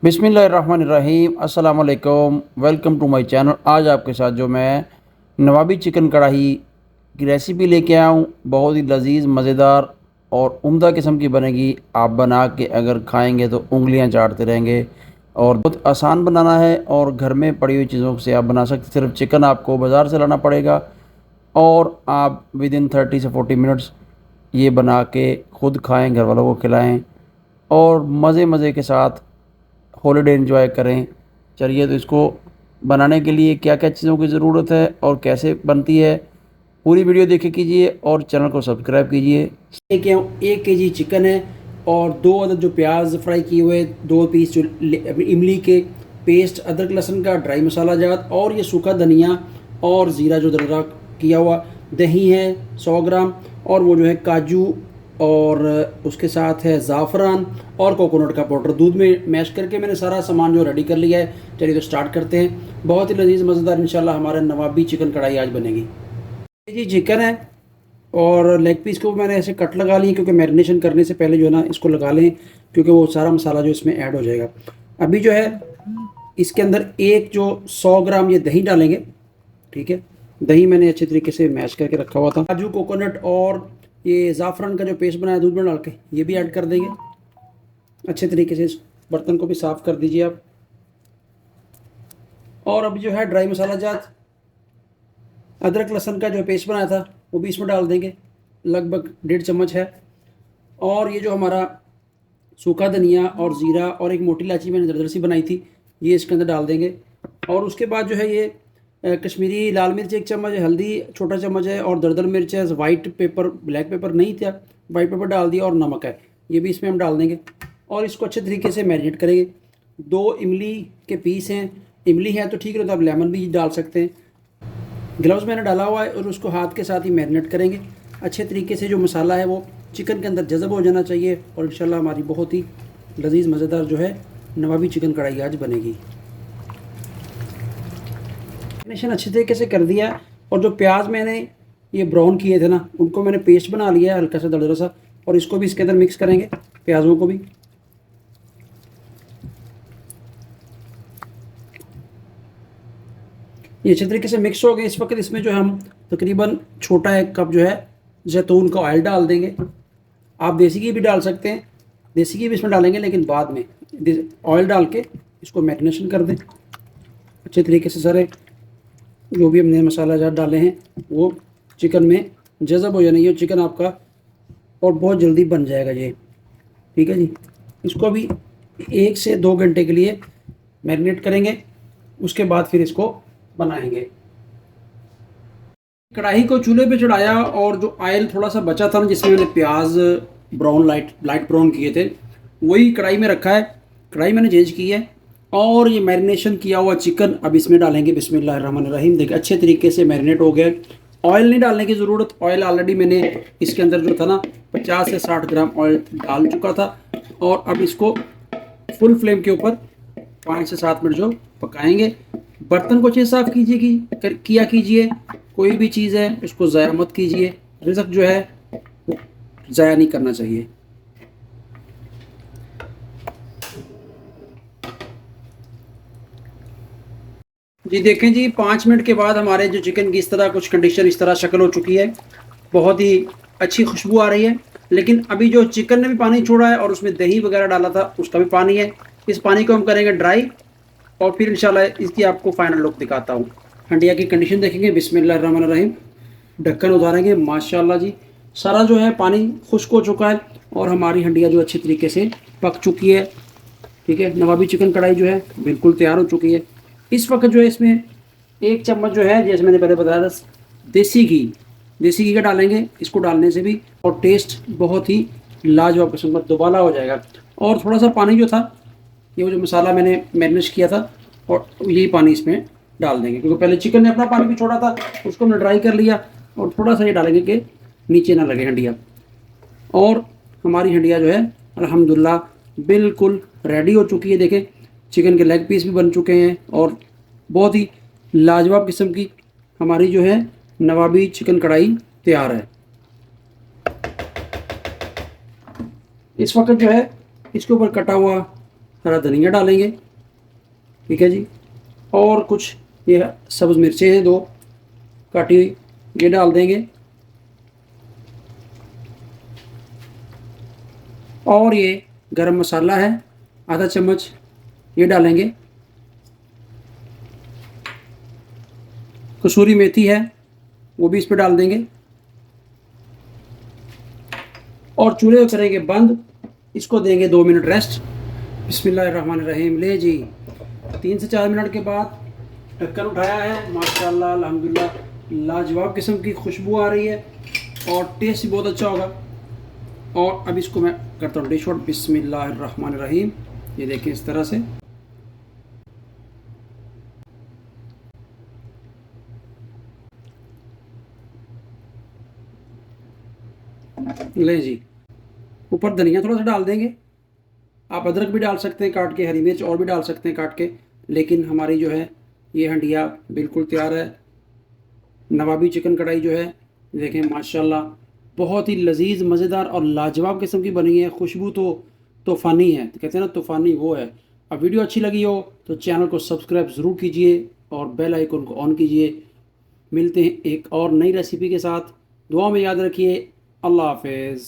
बिस्मिल्लाहिर्रहमानिर्रहीम अस्सलाम वालेकुम। Welcome to my channel. आज आपके साथ जो मैं नवाबी चिकन कढ़ाई की रेसिपी लेके आया हूँ, बहुत ही लजीज, मज़ेदार और उम्दा किस्म की बनेगी। आप बना के अगर खाएंगे तो उंगलियां चाटते रहेंगे। और बहुत आसान बनाना है और घर में पड़ी हुई चीज़ों से आप बना सकते। सिर्फ चिकन आपको बाज़ार से लाना पड़ेगा और आप विद इन 30 से 40 मिनट्स ये बना के खुद खाएँ, घर वालों को खिलाएँ और मज़े मज़े के साथ हॉलीडे एंजॉय करें। चलिए, तो इसको बनाने के लिए क्या क्या चीज़ों की ज़रूरत है और कैसे बनती है, पूरी वीडियो देखे कीजिए और चैनल को सब्सक्राइब कीजिए। लेके आऊँ 1 kg चिकन है और 2 अदद जो प्याज फ्राई किए हुए, 2 पीस जो इमली के पेस्ट, अदरक लहसुन का ड्राई मसाला जात, और ये सूखा धनिया और ज़ीरा जो दरदरा किया हुआ, दही है 100 ग्राम, और वो जो है काजू, और उसके साथ है ज़ाफ़रान और कोकोनट का पाउडर। दूध में मैश करके मैंने सारा सामान जो रेडी कर लिया है। चलिए तो स्टार्ट करते हैं। बहुत ही लजीज मज़ेदार इंशाल्लाह हमारा नवाबी चिकन कढ़ाई आज बनेगी। जी चिकन है और लेग पीस को मैंने ऐसे कट लगा लिए, क्योंकि मैरिनेशन करने से पहले जो है ना इसको लगा लें, क्योंकि वो सारा मसाला जो इसमें ऐड हो जाएगा। अभी जो है इसके अंदर एक जो 100 ग्राम ये दही डालेंगे। ठीक है, दही मैंने अच्छे तरीके से मैश करके रखा हुआ था। काजू, कोकोनट और ये ज़ाफ़रान का जो पेस्ट बनाया दूध में डाल के, ये भी ऐड कर देंगे। अच्छे तरीके से इस बर्तन को भी साफ़ कर दीजिए आप। और अभी जो है ड्राई मसाला जात, अदरक लहसुन का जो पेस्ट बनाया था वो भी इसमें डाल देंगे, लगभग 1.5 चम्मच है। और ये जो हमारा सूखा धनिया और ज़ीरा और एक मोटी इलायची मैंने दरदर सी बनाई थी, ये इसके अंदर डाल देंगे। और उसके बाद जो है ये कश्मीरी लाल मिर्च 1 चम्मच है, हल्दी छोटा चम्मच है, और दरदर मिर्च है, वाइट पेपर, ब्लैक पेपर नहीं था, वाइट पेपर डाल दिया, और नमक है, ये भी इसमें हम डाल देंगे। और इसको अच्छे तरीके से मैरिनेट करेंगे। 2 इमली के पीस हैं, इमली है तो ठीक है, तो आप लेमन भी डाल सकते हैं। ग्लव्स मैंने डाला हुआ है और उसको हाथ के साथ ही मैरिनेट करेंगे अच्छे तरीके से। जो मसाला है वो चिकन के अंदर जज़ब हो जाना चाहिए, और इंशाल्लाह हमारी बहुत ही लजीज मज़ेदार जो है नवाबी चिकन कढ़ाई आज बनेगी। मैरिनेशन अच्छे तरीके से कर दिया, और जो प्याज मैंने ये ब्राउन किए थे ना, उनको मैंने पेस्ट बना लिया है हल्का सा दरदरा सा, और इसको भी इसके अंदर मिक्स करेंगे, प्याज़ों को भी। ये अच्छे तरीके से मिक्स हो गए। इस वक्त इसमें जो हम तकरीबन छोटा 1 कप जो है जैतून का ऑयल डाल देंगे। आप देसी घी भी डाल सकते हैं, देसी घी भी इसमें डालेंगे, लेकिन बाद में ऑयल डाल के इसको मैरिनेशन कर दें अच्छे तरीके से। सारे जो भी हमने मसाला जार डाले हैं वो चिकन में जज़ब हो जाना, ये चिकन आपका और बहुत जल्दी बन जाएगा ये। ठीक है जी, इसको अभी 1 से 2 घंटे के लिए मैरिनेट करेंगे, उसके बाद फिर इसको बनाएंगे। कढ़ाई को चूल्हे पे चढ़ाया, और जो ऑयल थोड़ा सा बचा था ना, जिसमें मैंने प्याज ब्राउन लाइट ब्राउन किए थे, वही कढ़ाई में रखा है। कढ़ाई मैंने चेंज की है, और ये मैरिनेशन किया हुआ चिकन अब इसमें डालेंगे। बिस्मिल्लाहिर्रहमानिर्रहीम। देखिए अच्छे तरीके से मैरिनेट हो गया। ऑयल नहीं डालने की ज़रूरत, ऑयल ऑलरेडी मैंने इसके अंदर जो था ना 50 से 60 ग्राम ऑयल डाल चुका था। और अब इसको फुल फ्लेम के ऊपर 5 से 7 मिनट जो पकाएंगे। बर्तन को अच्छे साफ़ किया कीजिए। कोई भी चीज़ है उसको ज़ाया मत कीजिए, रिज़्क जो है वो ज़ाया नहीं करना चाहिए। जी देखें जी, 5 मिनट के बाद हमारे जो चिकन की इस तरह कुछ कंडीशन, इस तरह शक्ल हो चुकी है। बहुत ही अच्छी खुशबू आ रही है। लेकिन अभी जो चिकन ने भी पानी छोड़ा है, और उसमें दही वगैरह डाला था उसका भी पानी है। इस पानी को हम करेंगे ड्राई, और फिर इंशाल्लाह इसकी आपको फाइनल लुक दिखाता हूँ। हंडिया की कंडीशन देखेंगे। बिस्मिल्लाहिर्रहमानिर्रहीम। ढक्कन उतारेंगे। माशाल्लाह जी, सारा जो है पानी खुश्क हो चुका है, और हमारी हंडिया जो अच्छी तरीके से पक चुकी है। ठीक है, नवाबी चिकन कढ़ाई जो है बिल्कुल तैयार हो चुकी है। इस वक्त जो है इसमें 1 चम्मच जो है, जैसे मैंने पहले बताया था, देसी घी का डालेंगे। इसको डालने से भी और टेस्ट बहुत ही लाजवाब किस्म का दोबाला हो जाएगा। और थोड़ा सा पानी जो था, ये वो जो मसाला मैंने मैरिनेट किया था, और यही पानी इसमें डाल देंगे, क्योंकि पहले चिकन ने अपना पानी भी छोड़ा था, उसको हमने ड्राई कर लिया। और थोड़ा सा ये डालेंगे कि नीचे ना लगे हंडिया। और हमारी हंडिया जो है अल्हम्दुलिल्लाह बिल्कुल रेडी हो चुकी है। देखें, चिकन के लेग पीस भी बन चुके हैं, और बहुत ही लाजवाब किस्म की हमारी जो है नवाबी चिकन कढ़ाई तैयार है। इस वक्त जो है इसके ऊपर कटा हुआ हरा धनिया डालेंगे, ठीक है जी। और कुछ ये सब्ज़ मिर्चें हैं 2 काटी हुई, ये डाल देंगे। और ये गरम मसाला है आधा चम्मच, ये डालेंगे। कसूरी मेथी है वो भी इस पर डाल देंगे और चूल्हे को करेंगे बंद। इसको देंगे 2 मिनट रेस्ट। बिस्मिल्लाहिर्रहमानिर्रहीम। ले जी 3 से 4 मिनट के बाद ढक्कन उठाया है, माशाल्लाह अल्हम्दुलिल्लाह लाजवाब किस्म की खुशबू आ रही है और टेस्ट भी बहुत अच्छा होगा। और अब इसको मैं करता हूँ डिश आउट। बिस्मिल्लाहिर्रहमानिर्रहीम। ये देखें इस तरह से। ले जी, ऊपर धनिया थोड़ा सा डाल देंगे। आप अदरक भी डाल सकते हैं काट के, हरी मिर्च और भी डाल सकते हैं काट के, लेकिन हमारी जो है ये हंडिया बिल्कुल तैयार है। नवाबी चिकन कढ़ाई जो है देखें माशाल्लाह बहुत ही लजीज, मज़ेदार और लाजवाब किस्म की बनी है। खुशबू तो तूफ़ानी है, तो कहते हैं ना तूफ़ानी वो है। अब वीडियो अच्छी लगी हो तो चैनल को सब्सक्राइब ज़रूर कीजिए और बेल आइकन को ऑन कीजिए। मिलते हैं एक और नई रेसिपी के साथ। दुआ में याद रखिए। अल्लाह हाफिज़।